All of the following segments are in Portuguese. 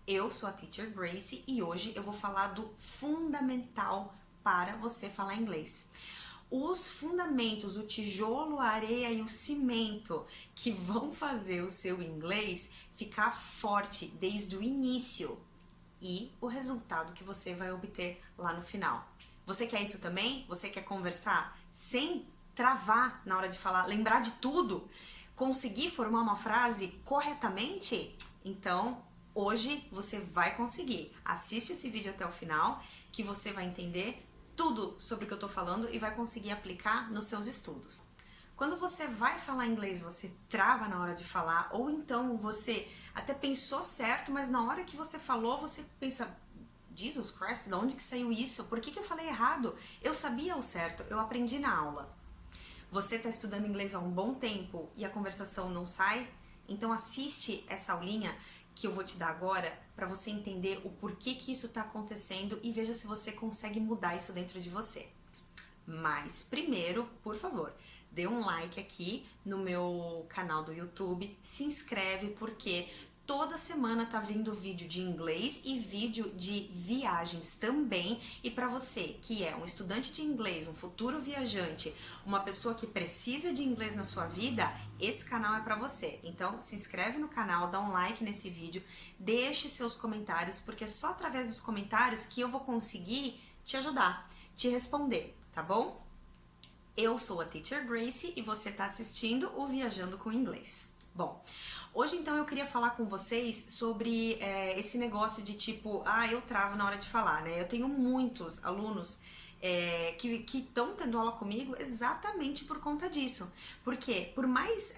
Eu sou a Teacher Grace e hoje eu vou falar do fundamental para você falar inglês. Os fundamentos, o tijolo, a areia e o cimento que vão fazer o seu inglês ficar forte desde o início e o resultado que você vai obter lá no final. Você quer isso também? Você quer conversar sem travar na hora de falar, lembrar de tudo? Conseguir formar uma frase corretamente? Então, hoje você vai conseguir. Assiste esse vídeo até o final que você vai entender tudo sobre o que eu tô falando e vai conseguir aplicar nos seus estudos. Quando você vai falar inglês, você trava na hora de falar, ou então você até pensou certo, mas na hora que você falou, você pensa, Jesus Christ, de onde que saiu isso? Por que eu falei errado? Eu sabia o certo, eu aprendi na aula. Você está estudando inglês há um bom tempo e a conversação não sai? Então assiste essa aulinha que eu vou te dar agora para você entender o porquê que isso está acontecendo e veja se você consegue mudar isso dentro de você. Mas primeiro, por favor, dê um like aqui no meu canal do YouTube, se inscreve porque toda semana tá vindo vídeo de inglês e vídeo de viagens também. E para você que é um estudante de inglês, um futuro viajante, uma pessoa que precisa de inglês na sua vida, esse canal é para você. Então se inscreve no canal, dá um like nesse vídeo, deixe seus comentários, porque é só através dos comentários que eu vou conseguir te ajudar, te responder, tá bom? Eu sou a Teacher Grace e você está assistindo o Viajando com Inglês. Bom, hoje então eu queria falar com vocês sobre esse negócio de tipo, eu travo na hora de falar, né? Eu tenho muitos alunos que estão tendo aula comigo exatamente por conta disso. Porque por mais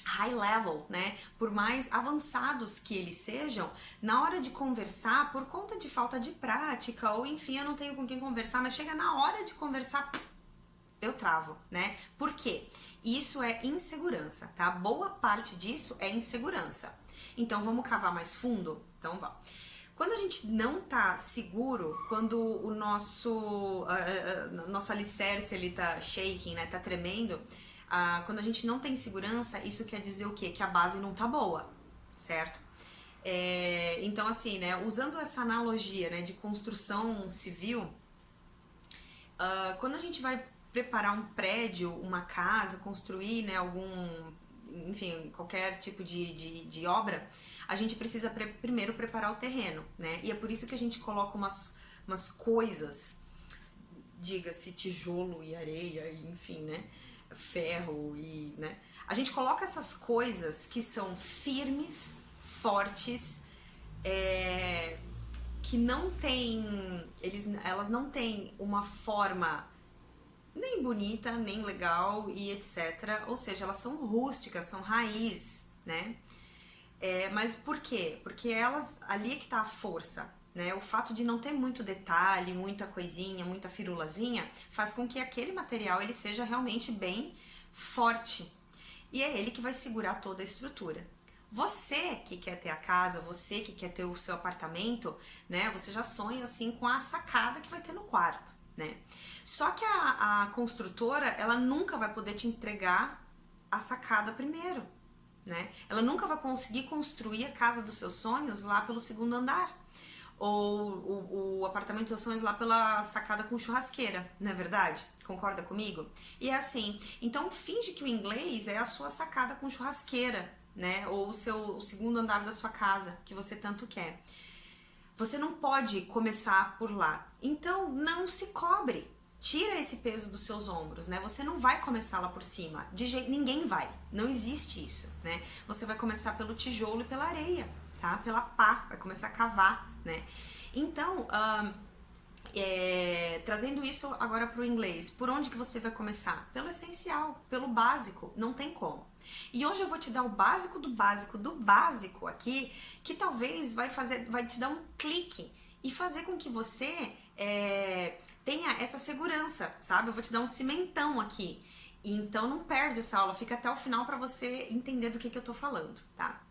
high level, né? Por mais avançados que eles sejam, na hora de conversar, por conta de falta de prática, ou enfim, eu não tenho com quem conversar, mas chega na hora de conversar, eu travo, né? Por quê? Isso é insegurança, tá? Boa parte disso é insegurança. Então vamos cavar mais fundo? Então vamos. Quando a gente não tá seguro, quando o nosso alicerce ele tá shaking, né? Tá tremendo, quando a gente não tem segurança, isso quer dizer o quê? Que a base não tá boa, certo? Então assim, né? Usando essa analogia, né, de construção civil, quando a gente vai preparar um prédio, uma casa, construir, né, enfim, qualquer tipo de obra, a gente precisa primeiro preparar o terreno, né? E é por isso que a gente coloca umas coisas, diga-se tijolo e areia, e, enfim, né? Ferro e, né? A gente coloca essas coisas que são firmes, fortes, que não tem, elas não têm uma forma nem bonita, nem legal e etc. Ou seja, elas são rústicas, são raiz, né? Mas por quê? Porque elas, ali é que tá a força, né? O fato de não ter muito detalhe, muita coisinha, muita firulazinha, faz com que aquele material ele seja realmente bem forte. E é ele que vai segurar toda a estrutura. Você que quer ter a casa, você que quer ter o seu apartamento, né? Você já sonha assim com a sacada que vai ter no quarto, né? Só que a construtora, ela nunca vai poder te entregar a sacada primeiro, né? Ela nunca vai conseguir construir a casa dos seus sonhos lá pelo segundo andar. Ou o apartamento dos seus sonhos lá pela sacada com churrasqueira, não é verdade? Concorda comigo? E é assim, então finge que o inglês é a sua sacada com churrasqueira, né? Ou o segundo andar da sua casa, que você tanto quer. Você não pode começar por lá. Então não se cobre. Tira esse peso dos seus ombros, né? Você não vai começar lá por cima. Ninguém vai. Não existe isso, né? Você vai começar pelo tijolo e pela areia, tá? Pela pá. Vai começar a cavar, né? Então, trazendo isso agora para o inglês, por onde que você vai começar? Pelo essencial, pelo básico, não tem como. E hoje eu vou te dar o básico do básico do básico aqui, que talvez vai te dar um clique e fazer com que você tenha essa segurança, sabe? Eu vou te dar um cimentão aqui. Então não perde essa aula, fica até o final para você entender do que eu tô falando, tá?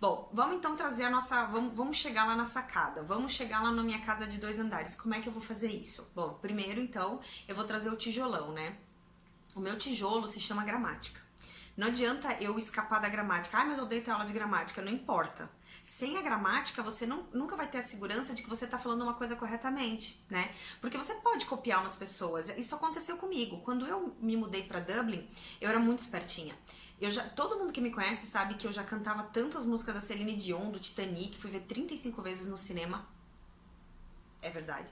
Bom, vamos então trazer a nossa... Vamos chegar lá na sacada, vamos chegar lá na minha casa de 2 andares. Como é que eu vou fazer isso? Bom, primeiro então eu vou trazer o tijolão, né? O meu tijolo se chama gramática. Não adianta eu escapar da gramática. Mas eu odeio ter aula de gramática. Não importa. Sem a gramática, você nunca vai ter a segurança de que você tá falando uma coisa corretamente, né? Porque você pode copiar umas pessoas. Isso aconteceu comigo. Quando eu me mudei pra Dublin, eu era muito espertinha. Todo mundo que me conhece sabe que eu já cantava tanto as músicas da Celine Dion, do Titanic, fui ver 35 vezes no cinema. É verdade.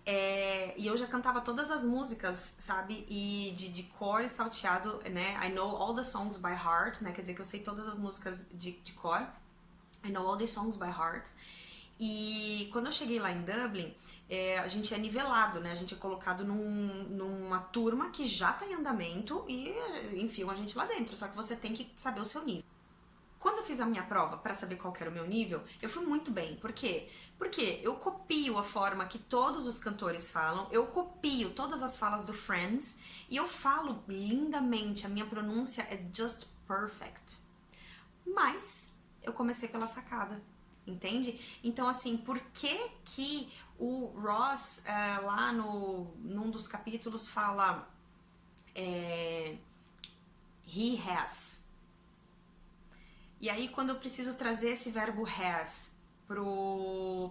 E eu já cantava todas as músicas, sabe? E de cor e salteado, né? I know all the songs by heart, né? Quer dizer que eu sei todas as músicas de cor. I know all the songs by heart. E quando eu cheguei lá em Dublin, a gente é nivelado, né? A gente é colocado numa turma que já tá em andamento e enfiam a gente lá dentro. Só que você tem que saber o seu nível. Quando eu fiz a minha prova para saber qual que era o meu nível, eu fui muito bem. Por quê? Porque eu copio a forma que todos os cantores falam, eu copio todas as falas do Friends e eu falo lindamente, a minha pronúncia é just perfect. Mas eu comecei pela sacada, entende? Então, assim, por que o Ross, lá num dos capítulos, fala he has? E aí, quando eu preciso trazer esse verbo has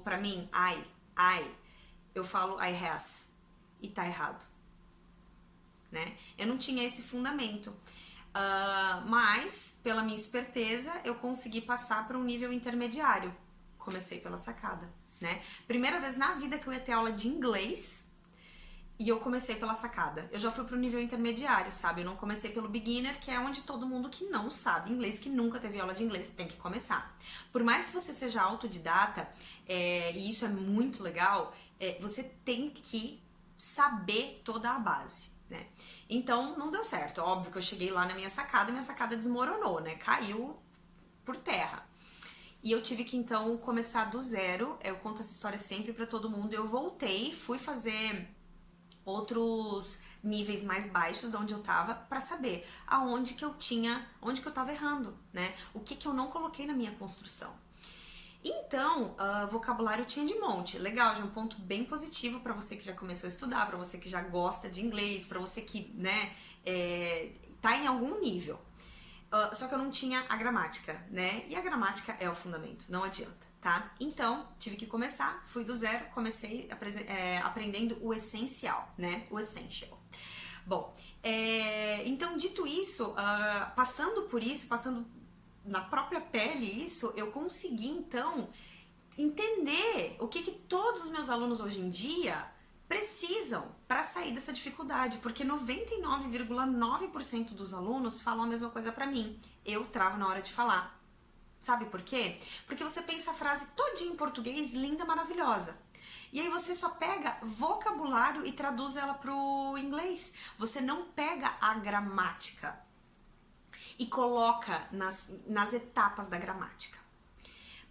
pra mim, eu falo I has, e tá errado, né? Eu não tinha esse fundamento. Mas, pela minha esperteza, eu consegui passar para um nível intermediário. Comecei pela sacada, né? Primeira vez na vida que eu ia ter aula de inglês e eu comecei pela sacada. Eu já fui pro nível intermediário, sabe? Eu não comecei pelo beginner, que é onde todo mundo que não sabe inglês, que nunca teve aula de inglês, tem que começar. Por mais que você seja autodidata, e isso é muito legal, você tem que saber toda a base, né? Então, não deu certo. Óbvio que eu cheguei lá na minha sacada desmoronou, né? Caiu por terra. E eu tive que, então, começar do zero. Eu conto essa história sempre pra todo mundo. Eu voltei, fui fazer outros níveis mais baixos de onde eu tava pra saber onde que eu tava errando, né? O que eu não coloquei na minha construção. Então, vocabulário tinha de monte. Legal, já é um ponto bem positivo pra você que já começou a estudar, pra você que já gosta de inglês, pra você que, né, tá em algum nível. Só que eu não tinha a gramática, né? E a gramática é o fundamento, não adianta, tá? Então, tive que começar, fui do zero, comecei aprendendo o essencial, né? O essential. Bom, então, dito isso, passando por isso, passando na própria pele isso, eu consegui, então, entender o que todos os meus alunos hoje em dia precisam para sair dessa dificuldade, porque 99,9% dos alunos falam a mesma coisa para mim. Eu travo na hora de falar. Sabe por quê? Porque você pensa a frase todinha em português, linda, maravilhosa. E aí você só pega vocabulário e traduz ela pro inglês. Você não pega a gramática e coloca nas etapas da gramática.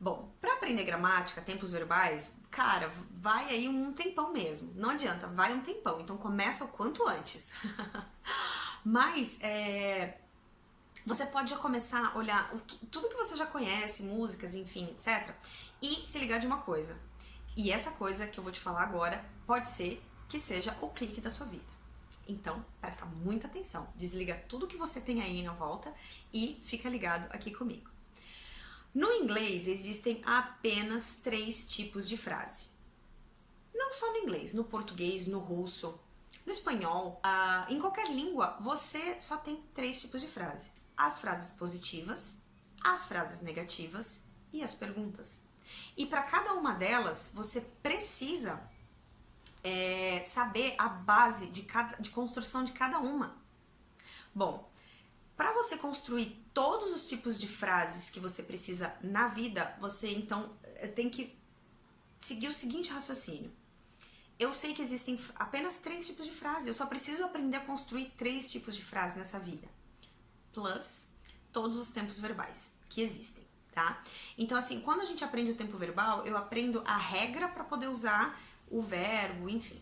Bom, para aprender gramática, tempos verbais, cara, vai aí um tempão mesmo. Não adianta, vai um tempão. Então começa o quanto antes. Mas você pode já começar a olhar tudo que você já conhece, músicas, enfim, etc. E se ligar de uma coisa. E essa coisa que eu vou te falar agora pode ser que seja o clique da sua vida. Então, presta muita atenção. Desliga tudo que você tem aí na volta e fica ligado aqui comigo. No inglês existem apenas 3 tipos de frase. Não só no inglês, no português, no russo, no espanhol, em qualquer língua, você só tem 3 tipos de frase. As frases positivas, as frases negativas e as perguntas. E para cada uma delas, você precisa saber a base de construção de cada uma. Bom, para você construir todos os tipos de frases que você precisa na vida, você então tem que seguir o seguinte raciocínio. Eu sei que existem apenas 3 tipos de frase, eu só preciso aprender a construir 3 tipos de frase nessa vida. Plus todos os tempos verbais que existem, tá? Então, assim, quando a gente aprende o tempo verbal, eu aprendo a regra para poder usar o verbo, enfim.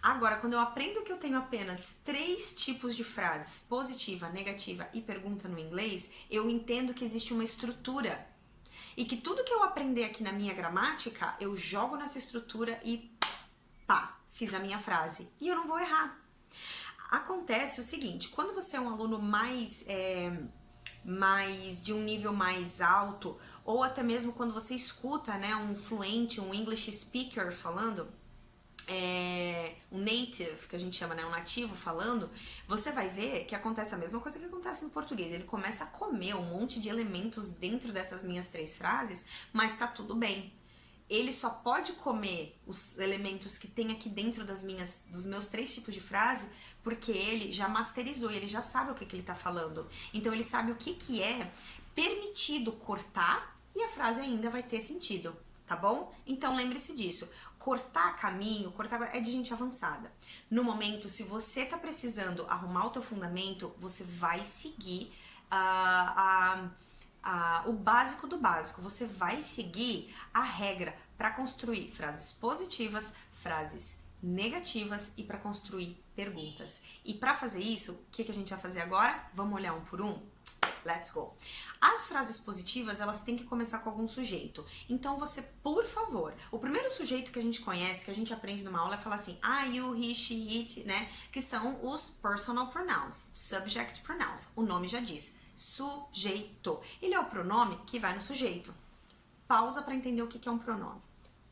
Agora, quando eu aprendo que eu tenho apenas 3 tipos de frases, positiva, negativa e pergunta no inglês, eu entendo que existe uma estrutura. E que tudo que eu aprender aqui na minha gramática, eu jogo nessa estrutura e pá, fiz a minha frase. E eu não vou errar. Acontece o seguinte, quando você é um aluno mais de um nível mais alto, ou até mesmo quando você escuta, né, um fluente, um English speaker falando, um native, que a gente chama, né, um nativo falando, você vai ver que acontece a mesma coisa que acontece no português. Ele começa a comer um monte de elementos dentro dessas minhas 3 frases, mas tá tudo bem. Ele só pode comer os elementos que tem aqui dentro dos meus 3 tipos de frase, porque ele já masterizou, ele já sabe o que ele tá falando. Então ele sabe o que é permitido cortar e a frase ainda vai ter sentido, tá bom? Então lembre-se disso. Cortar caminho, cortar é de gente avançada. No momento, se você tá precisando arrumar o teu fundamento, você vai seguir o básico do básico. Você vai seguir a regra para construir frases positivas, frases negativas e para construir perguntas. E para fazer isso, o que a gente vai fazer agora? Vamos olhar um por um? Let's go! As frases positivas, elas têm que começar com algum sujeito. Então você, por favor, o primeiro sujeito que a gente conhece, que a gente aprende numa aula é falar assim, I, you, he, she, it, né? Que são os personal pronouns, subject pronouns. O nome já diz, sujeito. Ele é o pronome que vai no sujeito. Pausa para entender o que é um pronome.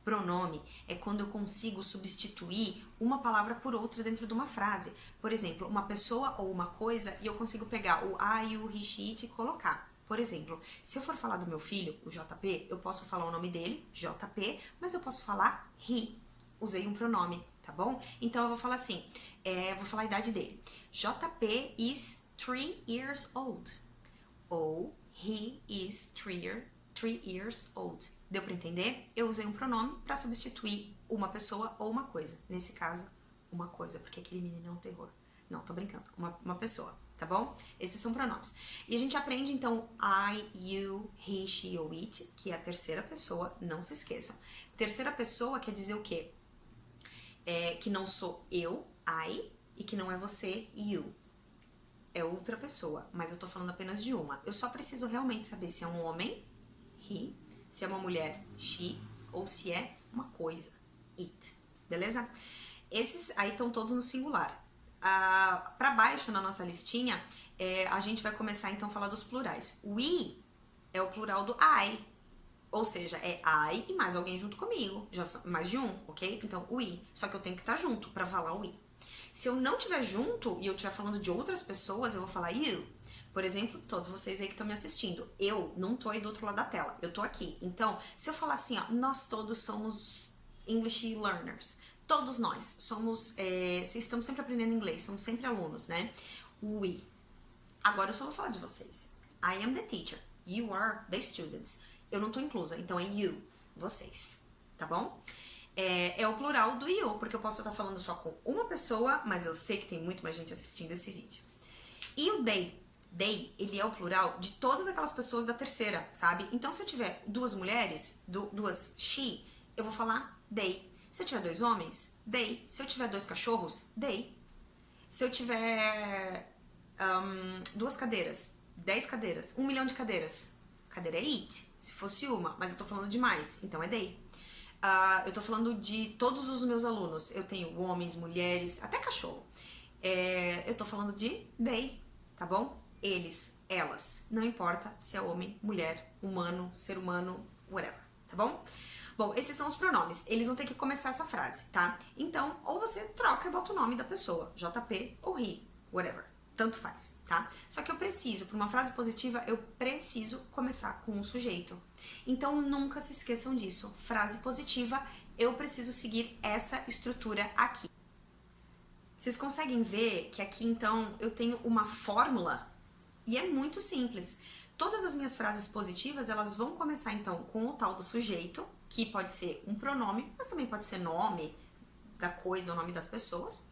Pronome é quando eu consigo substituir uma palavra por outra dentro de uma frase. Por exemplo, uma pessoa ou uma coisa e eu consigo pegar o I, you, he, she, it e colocar. Por exemplo, se eu for falar do meu filho, o JP, eu posso falar o nome dele, JP, mas eu posso falar he. Usei um pronome, tá bom? Então eu vou falar assim, vou falar a idade dele. JP is 3 years old. Ou he is 3 years old. Deu pra entender? Eu usei um pronome pra substituir uma pessoa ou uma coisa. Nesse caso, uma coisa, porque aquele menino é um terror. Não, tô brincando. Uma pessoa, tá bom? Esses são pronomes. E a gente aprende, então, I, you, he, she ou it, que é a terceira pessoa, não se esqueçam. Terceira pessoa quer dizer o quê? Que não sou eu, I, e que não é você, you. É outra pessoa, mas eu tô falando apenas de uma. Eu só preciso realmente saber se é um homem, he, se é uma mulher, she, ou se é uma coisa, it. Beleza? Esses aí estão todos no singular. Pra baixo na nossa listinha, a gente vai começar então a falar dos plurais. We é o plural do I, ou seja, é I e mais alguém junto comigo. Já são mais de um, ok? Então, we. Só que eu tenho que estar junto pra falar we. Se eu não estiver junto e eu estiver falando de outras pessoas, eu vou falar you. Por exemplo, todos vocês aí que estão me assistindo, eu não tô aí do outro lado da tela, eu tô aqui. Então, se eu falar assim, ó, nós todos somos English learners, todos nós somos, estamos sempre aprendendo inglês, somos sempre alunos, né? We. Agora eu só vou falar de vocês. I am the teacher, you are the students. Eu não tô inclusa, então é you, vocês, tá bom? É o plural do you, porque eu posso estar falando só com uma pessoa, mas eu sei que tem muito mais gente assistindo esse vídeo. E o they? They, ele é o plural de todas aquelas pessoas da terceira, sabe? Então, se eu tiver 2 mulheres, duas she, eu vou falar they. Se eu tiver 2 homens, they. Se eu tiver 2 cachorros, they. Se eu tiver 2 cadeiras, 10 cadeiras, 1 milhão de cadeiras, cadeira é it. Se fosse uma, mas eu tô falando de mais, então é they. Eu tô falando de todos os meus alunos. Eu tenho homens, mulheres, até cachorro. Eu tô falando de they, tá bom? Eles, elas. Não importa se é homem, mulher, humano, ser humano, whatever, tá bom? Bom, esses são os pronomes. Eles vão ter que começar essa frase, tá? Então, ou você troca e bota o nome da pessoa, JP ou he, whatever. Tanto faz, tá? Só que eu preciso, para uma frase positiva, eu preciso começar com um sujeito. Então, nunca se esqueçam disso. Frase positiva, eu preciso seguir essa estrutura aqui. Vocês conseguem ver que aqui, então, eu tenho uma fórmula e é muito simples. Todas as minhas frases positivas, elas vão começar, então, com o tal do sujeito, que pode ser um pronome, mas também pode ser nome da coisa, o nome das pessoas.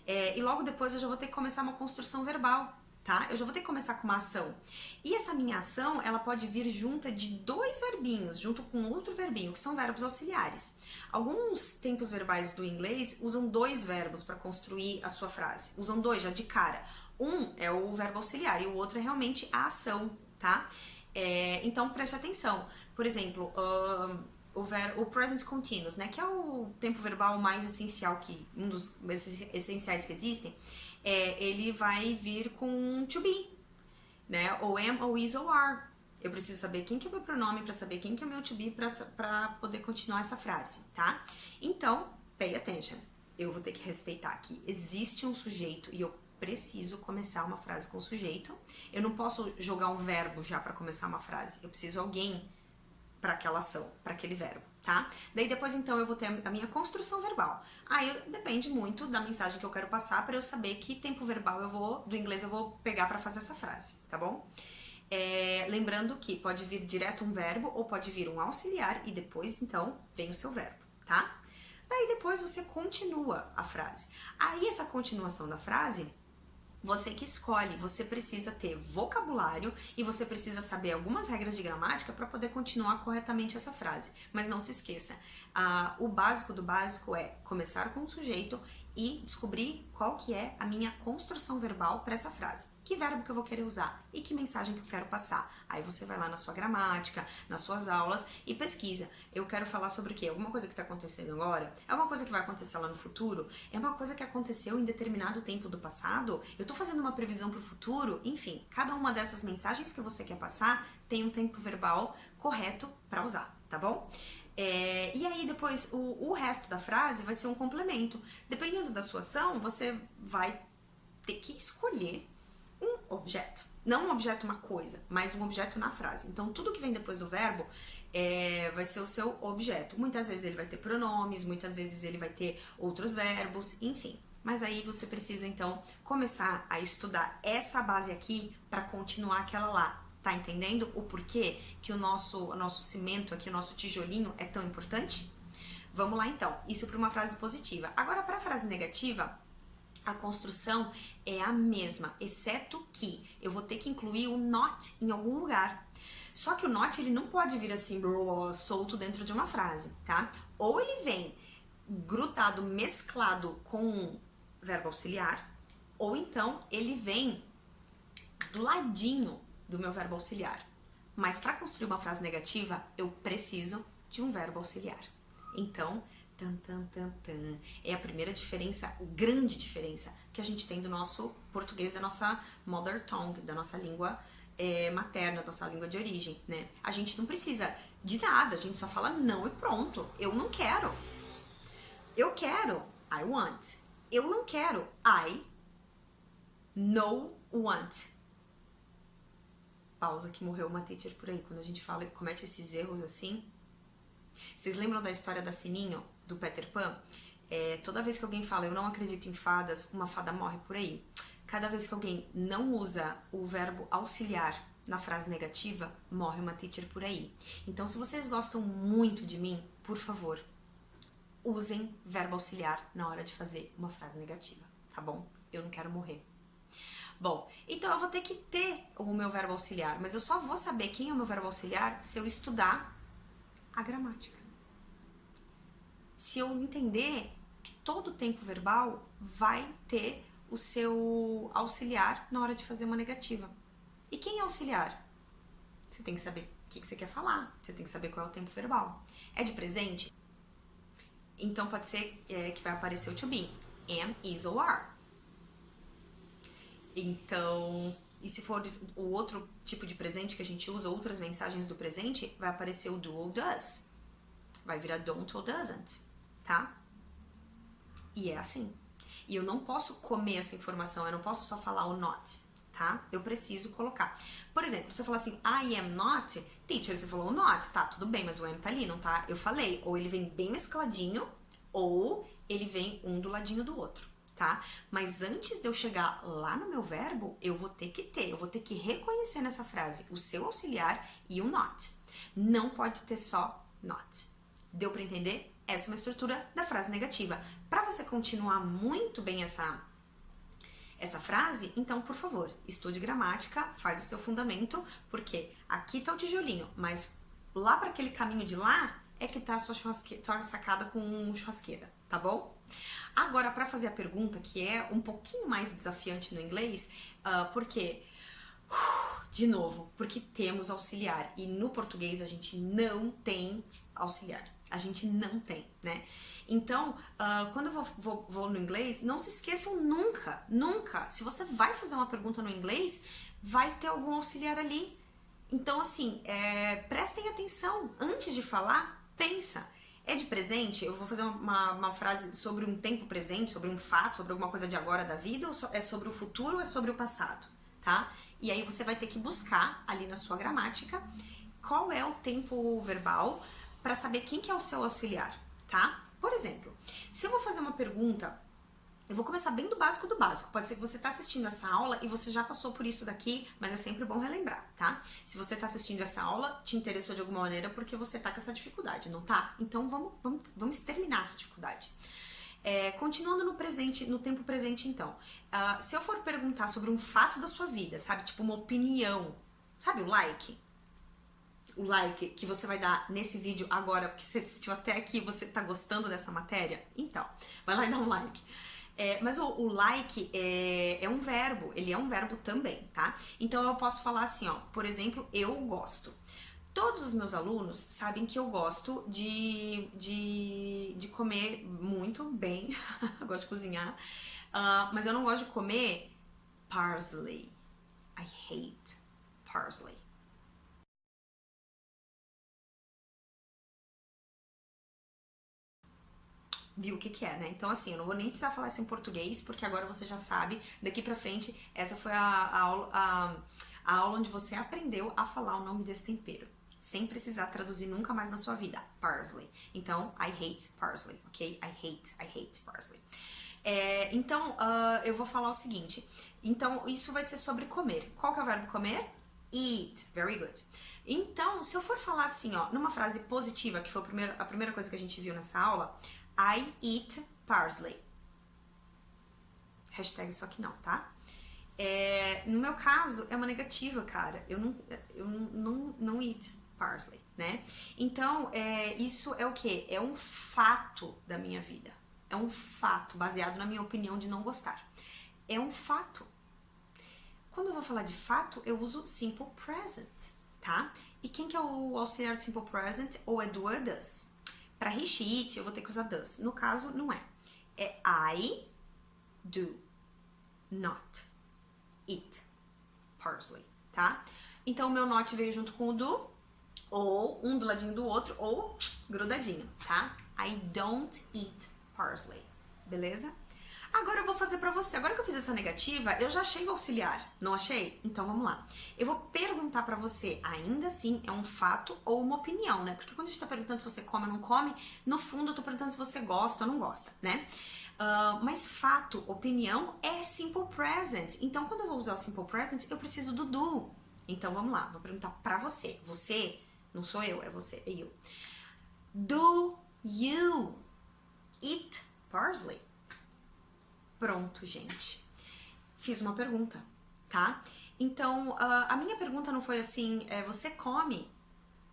E logo depois eu já vou ter que começar uma construção verbal, tá? Eu já vou ter que começar com uma ação. E essa minha ação, ela pode vir junta de 2 verbinhos, junto com outro verbinho, que são verbos auxiliares. Alguns tempos verbais do inglês usam 2 verbos para construir a sua frase. Usam 2 já de cara. Um é o verbo auxiliar e o outro é realmente a ação, tá? Então preste atenção. Por exemplo, o present continuous, né, que é o tempo verbal mais essencial, um dos essenciais que existem, ele vai vir com to be, né? Ou am, ou is, ou are. Eu preciso saber quem que é o meu pronome para saber quem que é o meu to be para poder continuar essa frase, tá? Então, pay attention. Eu vou ter que respeitar que existe um sujeito e eu preciso começar uma frase com sujeito. Eu não posso jogar um verbo já para começar uma frase. Eu preciso alguém para aquela ação, para aquele verbo, tá? Daí depois então eu vou ter a minha construção verbal. Aí depende muito da mensagem que eu quero passar para eu saber que tempo verbal do inglês eu vou pegar para fazer essa frase, tá bom? Lembrando que pode vir direto um verbo ou pode vir um auxiliar e depois então vem o seu verbo, tá? Daí depois você continua a frase. Aí essa continuação da frase, você que escolhe, você precisa ter vocabulário e você precisa saber algumas regras de gramática para poder continuar corretamente essa frase. Mas não se esqueça, o básico do básico é começar com o sujeito e descobrir qual que é a minha construção verbal para essa frase. Que verbo que eu vou querer usar e que mensagem que eu quero passar. Aí você vai lá na sua gramática, nas suas aulas e pesquisa. Eu quero falar sobre o quê? Alguma coisa que está acontecendo agora? É uma coisa que vai acontecer lá no futuro? É uma coisa que aconteceu em determinado tempo do passado? Eu estou fazendo uma previsão para o futuro? Enfim, cada uma dessas mensagens que você quer passar tem um tempo verbal correto para usar, tá bom? E aí depois o resto da frase vai ser um complemento. Dependendo da sua ação, você vai ter que escolher um objeto. Não um objeto, uma coisa, mas um objeto na frase. Então tudo que vem depois do verbo vai ser o seu objeto. Muitas vezes ele vai ter pronomes, muitas vezes ele vai ter outros verbos, enfim. Mas aí você precisa então começar a estudar essa base aqui para continuar aquela lá. Tá entendendo o porquê que o nosso cimento aqui, o nosso tijolinho é tão importante? Vamos lá então, isso para uma frase positiva. Agora para a frase negativa, a construção é a mesma, exceto que eu vou ter que incluir o not em algum lugar. Só que o not ele não pode vir assim solto dentro de uma frase, tá? Ou ele vem grudado, mesclado com um verbo auxiliar, ou então ele vem do ladinho do meu verbo auxiliar. Mas para construir uma frase negativa, eu preciso de um verbo auxiliar. Então, é a primeira diferença, grande diferença que a gente tem do nosso português, da nossa mother tongue, da nossa língua materna, da nossa língua de origem, né? A gente não precisa de nada, a gente só fala não e pronto. Eu não quero. Eu quero. I want. Eu não quero. I no want. Pausa que morreu uma teacher por aí. Quando a gente fala e comete esses erros assim. Vocês lembram da história da Sininho, do Peter Pan? Toda vez que alguém fala eu não acredito em fadas, uma fada morre por aí. Cada vez que alguém não usa o verbo auxiliar na frase negativa, morre uma teacher por aí. Então, se vocês gostam muito de mim, por favor, usem verbo auxiliar na hora de fazer uma frase negativa, tá bom? Eu não quero morrer. Bom, então eu vou ter que ter o meu verbo auxiliar, mas eu só vou saber quem é o meu verbo auxiliar se eu estudar a gramática. Se eu entender que todo tempo verbal vai ter o seu auxiliar na hora de fazer uma negativa. E quem é auxiliar? Você tem que saber o que você quer falar, você tem que saber qual é o tempo verbal. É de presente? Então pode ser que vai aparecer o to be, am, is ou are. Então, e se for o outro tipo de presente que a gente usa, outras mensagens do presente, vai aparecer o do ou does. Vai virar don't ou doesn't, tá? E é assim. E eu não posso comer essa informação, eu não posso só falar o not, tá? Eu preciso colocar. Por exemplo, se eu falar assim, I am not, teacher, você falou o not, tá, tudo bem, mas o am tá ali, não tá? Eu falei, ou ele vem bem mescladinho, ou ele vem um do ladinho do outro. Tá? Mas antes de eu chegar lá no meu verbo, eu vou ter que reconhecer nessa frase o seu auxiliar e o not. Não pode ter só not. Deu para entender? Essa é uma estrutura da frase negativa. Para você continuar muito bem essa frase, então, por favor, estude gramática, faz o seu fundamento, porque aqui tá o tijolinho, mas lá para aquele caminho de lá é que tá a sua sacada com churrasqueira, tá bom? Agora, para fazer a pergunta, que é um pouquinho mais desafiante no inglês, porque, de novo, porque temos auxiliar e no português a gente não tem auxiliar. A gente não tem, né? Então, quando eu vou no inglês, não se esqueçam nunca, se você vai fazer uma pergunta no inglês, vai ter algum auxiliar ali. Então, assim, prestem atenção. Antes de falar, pensa. É de presente? Eu vou fazer uma frase sobre um tempo presente, sobre um fato, sobre alguma coisa de agora da vida, ou é sobre o futuro ou é sobre o passado, tá? E aí você vai ter que buscar ali na sua gramática qual é o tempo verbal para saber quem que é o seu auxiliar, tá? Por exemplo, se eu vou fazer uma pergunta, eu vou começar bem do básico do básico. Pode ser que você tá assistindo essa aula e você já passou por isso daqui, mas é sempre bom relembrar, tá? Se você tá assistindo essa aula, te interessou de alguma maneira porque você tá com essa dificuldade, não tá? Então vamos exterminar essa dificuldade. Continuando no presente, no tempo presente, então. Se eu for perguntar sobre um fato da sua vida, sabe? Tipo uma opinião, sabe o like? O like que você vai dar nesse vídeo agora, porque você assistiu até aqui e você tá gostando dessa matéria, então, vai lá e dá um like. Mas o like é um verbo, ele é um verbo também, tá? Então eu posso falar assim, ó, por exemplo, eu gosto. Todos os meus alunos sabem que eu gosto de comer muito bem, eu gosto de cozinhar, mas eu não gosto de comer parsley. I hate parsley. Viu o que é, né? Então, assim, eu não vou nem precisar falar isso em português, porque agora você já sabe. Daqui pra frente, essa foi a aula onde você aprendeu a falar o nome desse tempero. Sem precisar traduzir nunca mais na sua vida. Parsley. Então, I hate parsley, ok? I hate parsley. Então, eu vou falar o seguinte. Então, isso vai ser sobre comer. Qual que é o verbo comer? Eat. Very good. Então, se eu for falar assim, ó, numa frase positiva, que foi a primeira coisa que a gente viu nessa aula, I eat parsley. Hashtag só que não, tá? No meu caso, é uma negativa, cara. Eu não eat parsley, né? Então, isso é o quê? É um fato da minha vida. É um fato, baseado na minha opinião de não gostar. É um fato. Quando eu vou falar de fato, eu uso simple present, tá? E quem que é o auxiliar do simple present? Ou é do or does. Para he, she, it, eu vou ter que usar does. No caso, não é. É I do not eat parsley, tá? Então, o meu not veio junto com o do, ou um do ladinho do outro, ou grudadinho, tá? I don't eat parsley, beleza? Agora eu vou fazer pra você. Agora que eu fiz essa negativa, eu já achei o auxiliar. Não achei? Então vamos lá. Eu vou perguntar pra você, ainda assim, é um fato ou uma opinião, né? Porque quando a gente tá perguntando se você come ou não come, no fundo eu tô perguntando se você gosta ou não gosta, né? Mas fato, opinião, é simple present. Então quando eu vou usar o simple present, eu preciso do do. Então vamos lá, vou perguntar pra você. Você, não sou eu, é você, é you. Do you eat parsley? Pronto, gente. Fiz uma pergunta, tá? Então, a minha pergunta não foi assim, você come?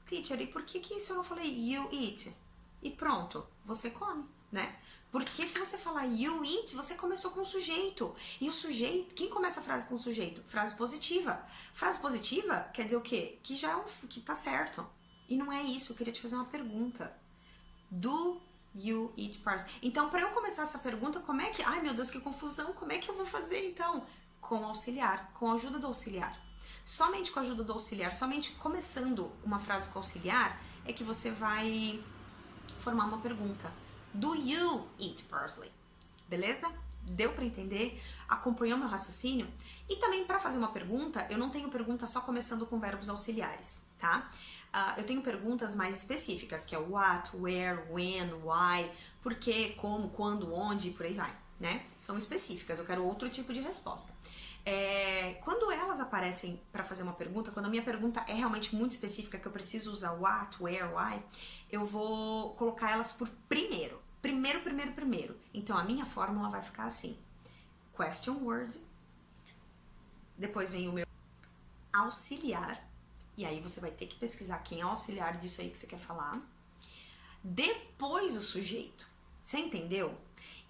Teacher, e por que isso eu não falei you eat? E pronto, você come, né? Porque se você falar you eat, você começou com o sujeito. E o sujeito, quem começa a frase com o sujeito? Frase positiva. Frase positiva quer dizer o quê? Que já que tá certo. E não é isso, eu queria te fazer uma pergunta. Do you eat parsley? Então, para eu começar essa pergunta, como é que... Ai, meu Deus, que confusão! Como é que eu vou fazer, então? Com auxiliar, com a ajuda do auxiliar. Somente com a ajuda do auxiliar, somente começando uma frase com auxiliar, é que você vai formar uma pergunta. Do you eat parsley? Beleza? Deu para entender? Acompanhou meu raciocínio? E também, para fazer uma pergunta, eu não tenho pergunta só começando com verbos auxiliares, tá? Eu tenho perguntas mais específicas, que é what, where, when, why, por quê, como, quando, onde, e por aí vai, né? São específicas, eu quero outro tipo de resposta. Quando elas aparecem para fazer uma pergunta, quando a minha pergunta é realmente muito específica, que eu preciso usar what, where, why, eu vou colocar elas por primeiro. Primeiro. Então, a minha fórmula vai ficar assim. Question word. Depois vem o meu auxiliar. E aí você vai ter que pesquisar quem é o auxiliar disso aí que você quer falar. Depois o sujeito. Você entendeu?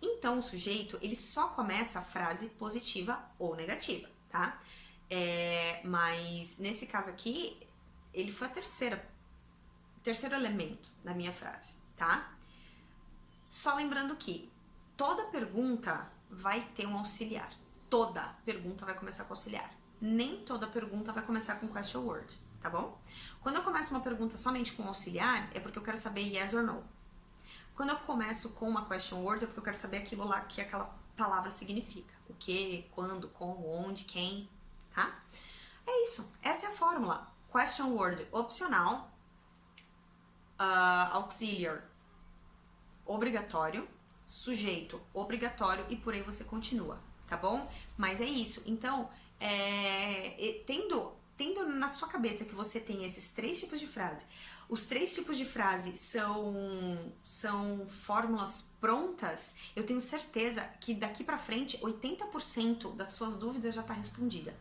Então, o sujeito, ele só começa a frase positiva ou negativa, tá? Mas, nesse caso aqui, ele foi terceiro elemento da minha frase, tá? Só lembrando que toda pergunta vai ter um auxiliar. Toda pergunta vai começar com auxiliar. Nem toda pergunta vai começar com question word, tá bom? Quando eu começo uma pergunta somente com auxiliar, é porque eu quero saber yes or no. Quando eu começo com uma question word, é porque eu quero saber aquilo lá que aquela palavra significa. O que, quando, como, onde, quem, tá? É isso. Essa é a fórmula. Question word opcional, auxiliar obrigatório, sujeito obrigatório e por aí você continua, tá bom? Mas é isso. Então, tendo na sua cabeça que você tem esses 3 tipos de frase, os 3 tipos de frase são fórmulas prontas, eu tenho certeza que daqui pra frente 80% das suas dúvidas já tá respondida.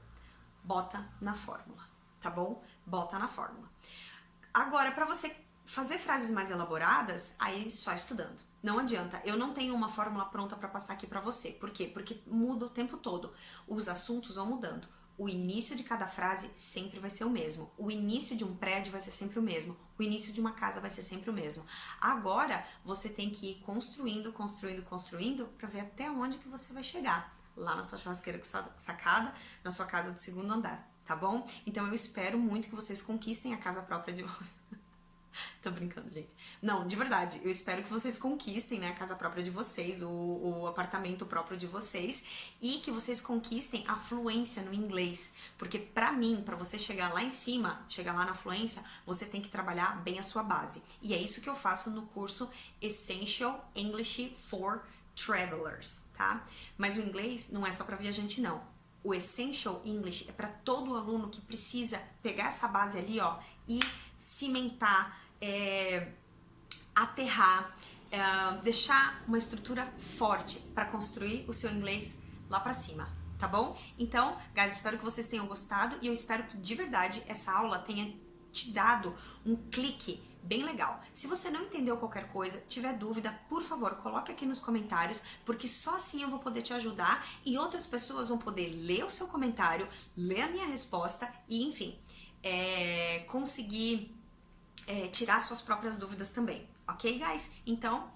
Bota na fórmula, tá bom? Bota na fórmula. Agora, pra você fazer frases mais elaboradas, aí só estudando. Não adianta, eu não tenho uma fórmula pronta para passar aqui para você. Por quê? Porque muda o tempo todo. Os assuntos vão mudando. O início de cada frase sempre vai ser o mesmo. O início de um prédio vai ser sempre o mesmo. O início de uma casa vai ser sempre o mesmo. Agora, você tem que ir construindo para ver até onde que você vai chegar. Lá na sua churrasqueira com sua sacada, na sua casa do 2º andar, tá bom? Então eu espero muito que vocês conquistem a casa própria de vocês. Tô brincando, gente. Não, de verdade, eu espero que vocês conquistem, né, a casa própria de vocês, o apartamento próprio de vocês e que vocês conquistem a fluência no inglês. Porque pra mim, pra você chegar lá em cima, chegar lá na fluência, você tem que trabalhar bem a sua base. E é isso que eu faço no curso Essential English for Travelers, tá? Mas o inglês não é só pra viajante, não. O Essential English é para todo aluno que precisa pegar essa base ali, ó, e cimentar, aterrar, deixar uma estrutura forte para construir o seu inglês lá para cima, tá bom? Então, guys, espero que vocês tenham gostado e eu espero que de verdade essa aula tenha te dado um clique bem legal. Se você não entendeu qualquer coisa, tiver dúvida, por favor, coloque aqui nos comentários, porque só assim eu vou poder te ajudar e outras pessoas vão poder ler o seu comentário, ler a minha resposta e, enfim, conseguir tirar suas próprias dúvidas também, ok, guys? Então,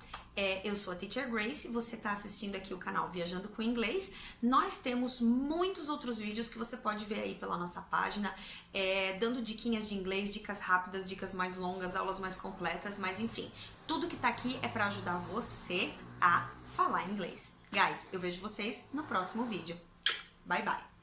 eu sou a Teacher Grace, você está assistindo aqui o canal Viajando com Inglês. Nós temos muitos outros vídeos que você pode ver aí pela nossa página, dando diquinhas de inglês, dicas rápidas, dicas mais longas, aulas mais completas, mas enfim, tudo que tá aqui é para ajudar você a falar inglês. Guys, eu vejo vocês no próximo vídeo. Bye, bye!